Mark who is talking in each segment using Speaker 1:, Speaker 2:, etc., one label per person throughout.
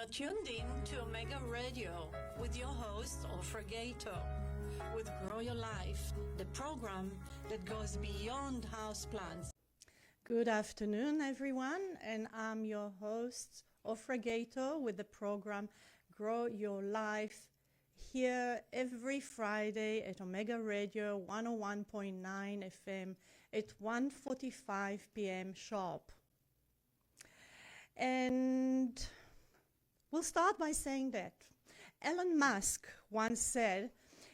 Speaker 1: You're tuned in to Omega Radio with your host, Ofra Gaito, with Grow Your Life, the program that goes beyond houseplants.
Speaker 2: Good afternoon, everyone, and I'm your host, Ofra Gaito, with the program Grow Your Life, here every Friday at Omega Radio 101.9 FM at 1:45 p.m. sharp. And we'll start by saying that Elon Musk once said,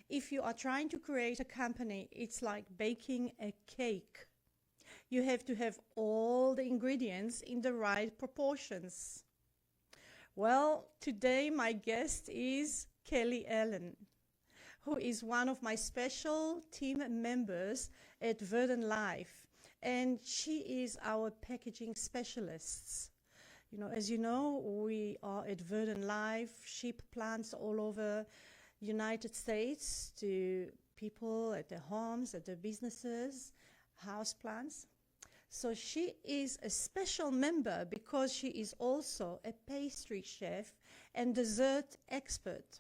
Speaker 2: if you are trying to create a company, it's like baking a cake. You have to have all the ingredients in the right proportions. Well, today my guest is Kelly Ellin, who is one of my special team members at Your Lyfe, and she is our packaging specialist. As you know, we are at Your Lyfe, ship plants all over United States to people at their homes, at their businesses, house plants. So she is a special member because she is also a pastry chef and dessert expert.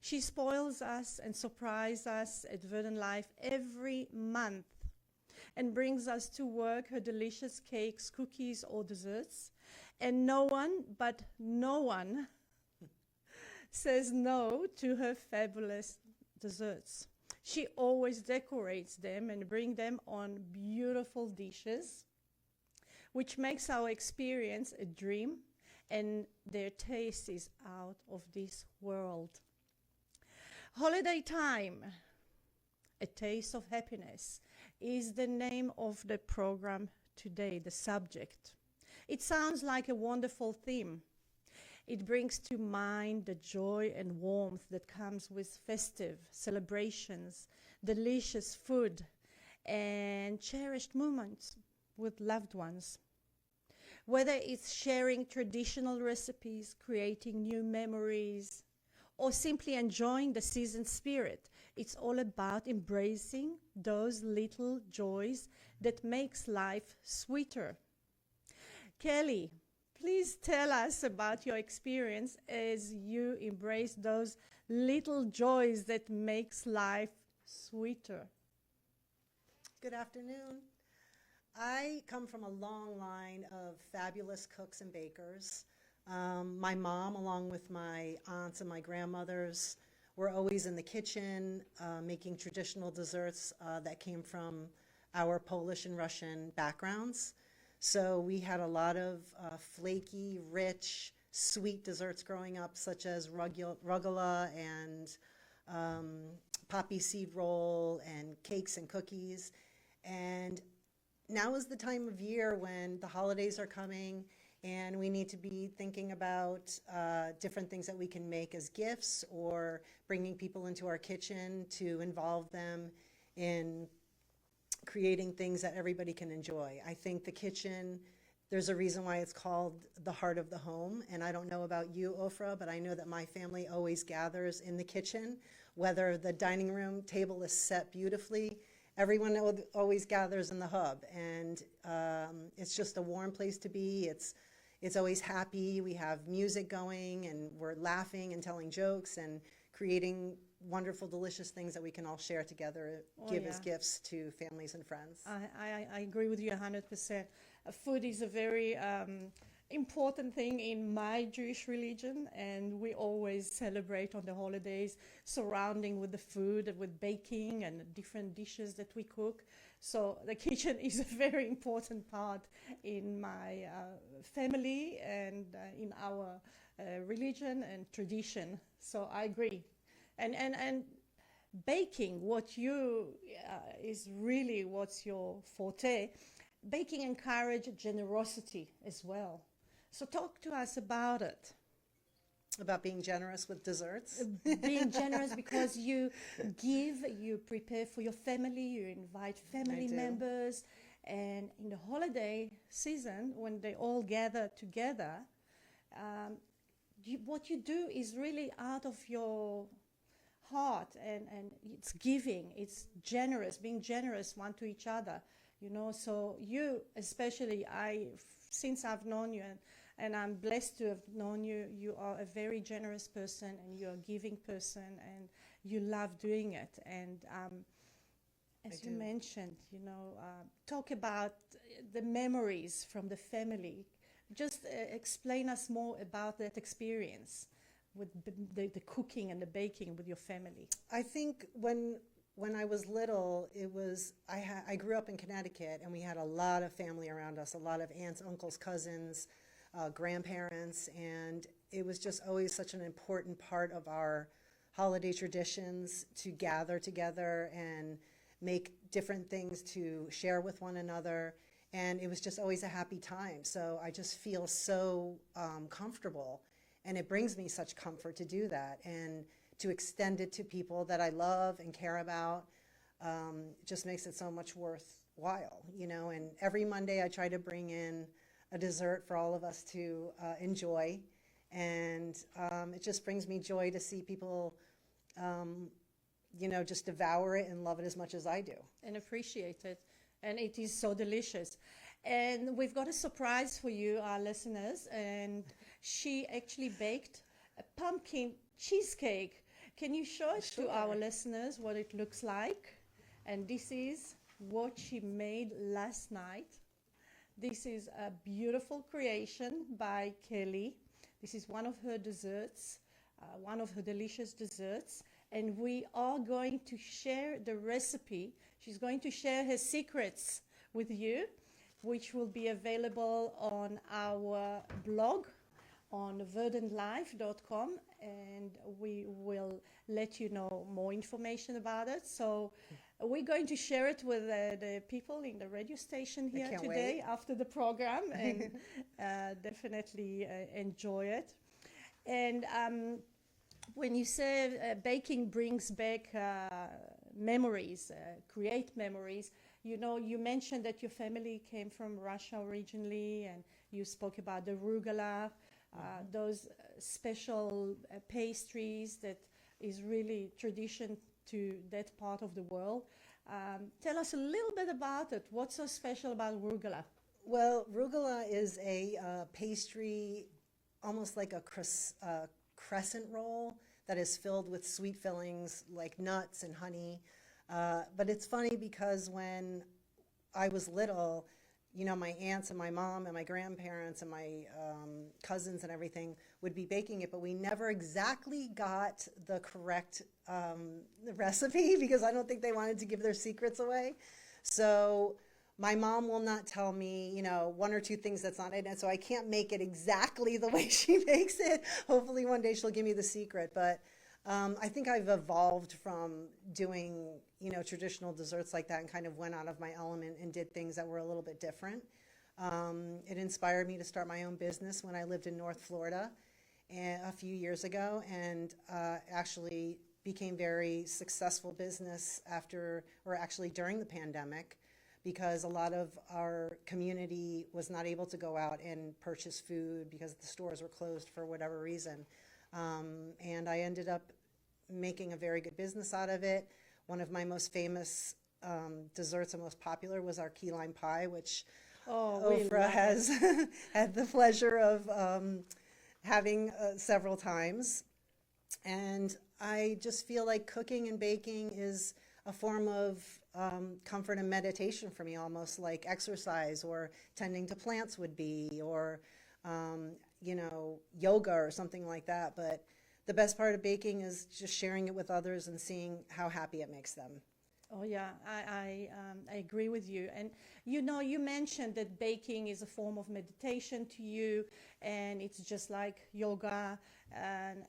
Speaker 2: She spoils us and surprises us at Your Lyfe every month and brings us to work her delicious cakes, cookies, or desserts. And no one says no to her fabulous desserts. She always decorates them and brings them on beautiful dishes, which makes our experience a dream, and their taste is out of this world. Holiday Time, A Taste of Happiness, is the name of the program today, the subject. It sounds like a wonderful theme. It brings to mind the joy and warmth that comes with festive celebrations, delicious food, and cherished moments with loved ones. Whether it's sharing traditional recipes, creating new memories, or simply enjoying the season spirit, it's all about embracing those little joys that makes life sweeter. Kelly, please tell us about your experience as you embrace those little joys that makes life sweeter.
Speaker 3: Good afternoon. I come from a long line of fabulous cooks and bakers. My mom, along with my aunts and my grandmothers, were always in the kitchen making traditional desserts that came from our Polish and Russian backgrounds. So we had a lot of flaky, rich, sweet desserts growing up, such as rugula and poppy seed roll and cakes and cookies. And now is the time of year when the holidays are coming and we need to be thinking about different things that we can make as gifts or bringing people into our kitchen to involve them in creating things that everybody can enjoy. I think the kitchen, there's a reason why it's called the heart of the home. And I don't know about you, Ofra, but I know that my family always gathers in the kitchen, whether the dining room table is set beautifully. Everyone always gathers in the hub, and it's just a warm place to be. It's always happy. We have music going, and we're laughing and telling jokes and creating wonderful, delicious things that we can all share together, give as gifts to families and friends.
Speaker 2: I agree with you 100%. Food is a very important thing in my Jewish religion, and we always celebrate on the holidays surrounding with the food, with baking and different dishes that we cook. So the kitchen is a very important part in my family and in our religion and tradition. So I agree. And baking, what you is really what's your forte. Baking encourages generosity as well. So talk to us about it.
Speaker 3: About being generous with desserts?
Speaker 2: Being generous because you give, you prepare for your family, you invite family members, and in the holiday season, when they all gather together, what you do is really out of your heart, and it's giving, it's generous, being generous one to each other. So you, especially, since I've known you, and And I'm blessed to have known you. You are a very generous person, and you're a giving person, and you love doing it. And as you mentioned, talk about the memories from the family. Just explain us more about that experience with the cooking and the baking with your family.
Speaker 3: I think when I was little, I grew up in Connecticut, and we had a lot of family around us, a lot of aunts, uncles, cousins, grandparents, and it was just always such an important part of our holiday traditions to gather together and make different things to share with one another, and it was just always a happy time. So I just feel so comfortable, and it brings me such comfort to do that, and to extend it to people that I love and care about just makes it so much worthwhile, and every Monday I try to bring in a dessert for all of us to enjoy, and it just brings me joy to see people just devour it and love it as much as I do.
Speaker 2: And appreciate it. And it is so delicious. And we've got a surprise for you, our listeners. And she actually baked a pumpkin cheesecake. Can you show it to our listeners what it looks like? And this is what she made last night. This is a beautiful creation by Kelly. This is one of her desserts, one of her delicious desserts. And we are going to share the recipe. She's going to share her secrets with you, which will be available on our blog on verdantlife.com, and we will let you know more information about it. So we're going to share it with the people in the radio station here today after the program, and definitely enjoy it. And when you say baking brings back memories, create memories, you mentioned that your family came from Russia originally, and you spoke about the rugala, those special pastries that is really tradition to that part of the world. Tell us a little bit about it. What's so special about rugala?
Speaker 3: Well, rugala is a pastry, almost like a crescent roll that is filled with sweet fillings like nuts and honey. But it's funny because when I was little, my aunts and my mom and my grandparents and my cousins and everything would be baking it, but we never exactly got the correct recipe because I don't think they wanted to give their secrets away. So my mom will not tell me, one or two things that's not in it, so I can't make it exactly the way she makes it. Hopefully one day she'll give me the secret, but I think I've evolved from doing, traditional desserts like that and kind of went out of my element and did things that were a little bit different. It inspired me to start my own business when I lived in North Florida a few years ago, and actually became very successful business during the pandemic, because a lot of our community was not able to go out and purchase food because the stores were closed for whatever reason. And I ended up making a very good business out of it. One of my most famous desserts and most popular was our key lime pie, which Ofra has had the pleasure of having several times. And I just feel like cooking and baking is a form of comfort and meditation for me, almost like exercise or tending to plants would be, or yoga or something like that. But the best part of baking is just sharing it with others and seeing how happy it makes them.
Speaker 2: Oh yeah, I agree with you. And you mentioned that baking is a form of meditation to you, and it's just like yoga, and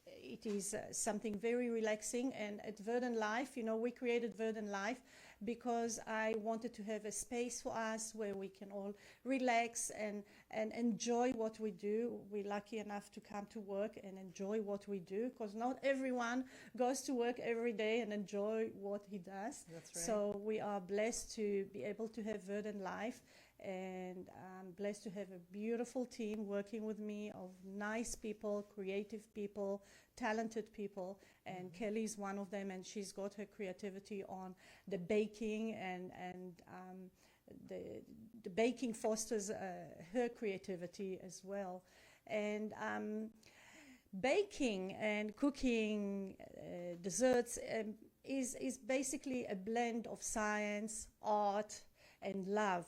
Speaker 2: it is something very relaxing. And at Verdant Life, we created Verdant Life because I wanted to have a space for us where we can all relax and enjoy what we do. We're lucky enough to come to work and enjoy what we do, because not everyone goes to work every day and enjoy what he does.
Speaker 3: That's right.
Speaker 2: So we are blessed to be able to have Verdant Life, and I'm blessed to have a beautiful team working with me of nice people, creative people, talented people, and Kelly's one of them, and she's got her creativity on the baking and the baking fosters her creativity as well. And baking and cooking desserts is basically a blend of science, art, and love.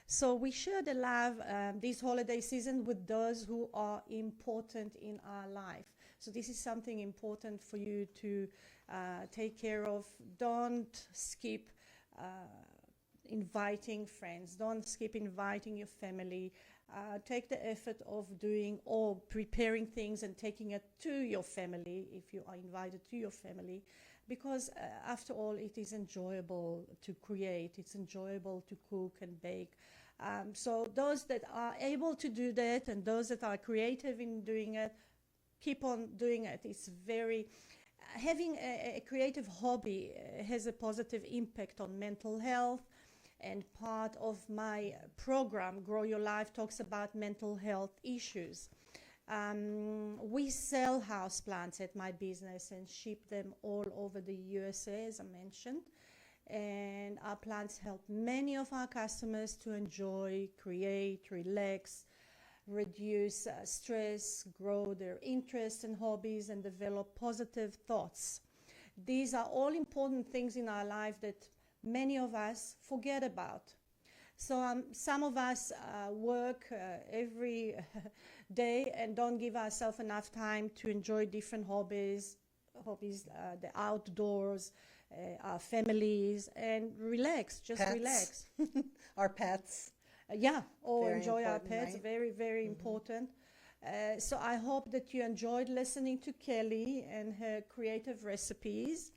Speaker 2: So we share the love this holiday season with those who are important in our life. So this is something important for you to take care of. Don't skip inviting friends. Don't skip inviting your family. Take the effort of doing or preparing things and taking it to your family if you are invited to your family, because after all, it is enjoyable to create. It's enjoyable to cook and bake. So those that are able to do that and those that are creative in doing it, keep on doing it. It's very having a creative hobby has a positive impact on mental health. And part of my program, Grow Your Life, talks about mental health issues. We sell houseplants at my business and ship them all over the USA, as I mentioned. And our plants help many of our customers to enjoy, create, relax, reduce stress, grow their interests and hobbies, and develop positive thoughts. These are all important things in our life that many of us forget about. So some of us work every day and don't give ourselves enough time to enjoy different hobbies, the outdoors, our families, and relax, just
Speaker 3: Pets.
Speaker 2: relax.
Speaker 3: Our pets.
Speaker 2: Or
Speaker 3: Very
Speaker 2: enjoy our
Speaker 3: important,
Speaker 2: pets,
Speaker 3: right?
Speaker 2: very, very important. So I hope that you enjoyed listening to Kelly and her creative recipes.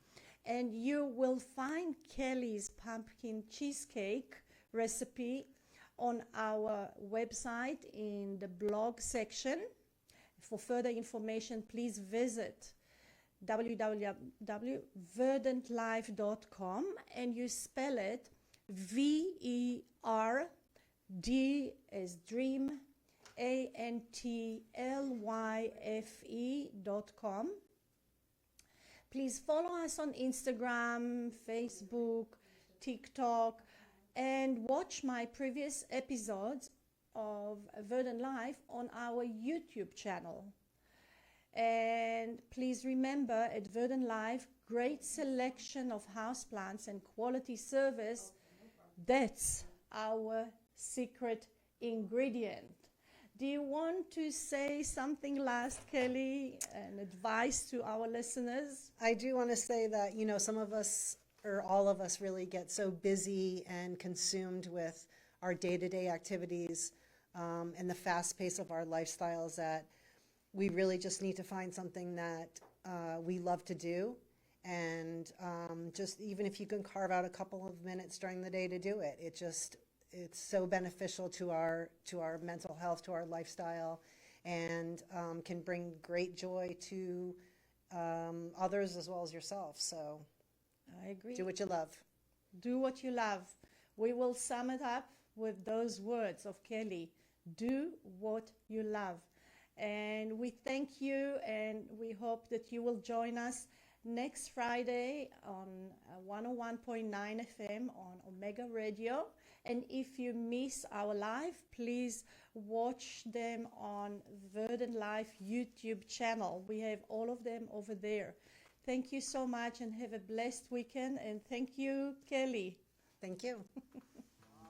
Speaker 2: And you will find Kelly's pumpkin cheesecake recipe on our website in the blog section. For further information, please visit www.verdantlife.com, and you spell it VERD as dream, ANTLYFE.com. Please follow us on Instagram, Facebook, TikTok, and watch my previous episodes of Verdant Life on our YouTube channel. And please remember, at Verdant Life, great selection of houseplants and quality service. That's our secret ingredient. Do you want to say something last, Kelly, and advice to our listeners?
Speaker 3: I do want to say that, some of us or all of us really get so busy and consumed with our day-to-day activities and the fast pace of our lifestyles that we really just need to find something that we love to do. And just even if you can carve out a couple of minutes during the day to do it, it's so beneficial to our mental health, to our lifestyle, and can bring great joy to others as well as yourself. So
Speaker 2: I agree.
Speaker 3: do what you love.
Speaker 2: Do what you love. We will sum it up with those words of Kelly. Do what you love. And we thank you, and we hope that you will join us next Friday on 101.9 FM on Omega Radio. And if you miss our live, please watch them on Verdant Life YouTube channel. We have all of them over there. Thank you so much and have a blessed weekend. And thank you, Kelly.
Speaker 3: Thank you.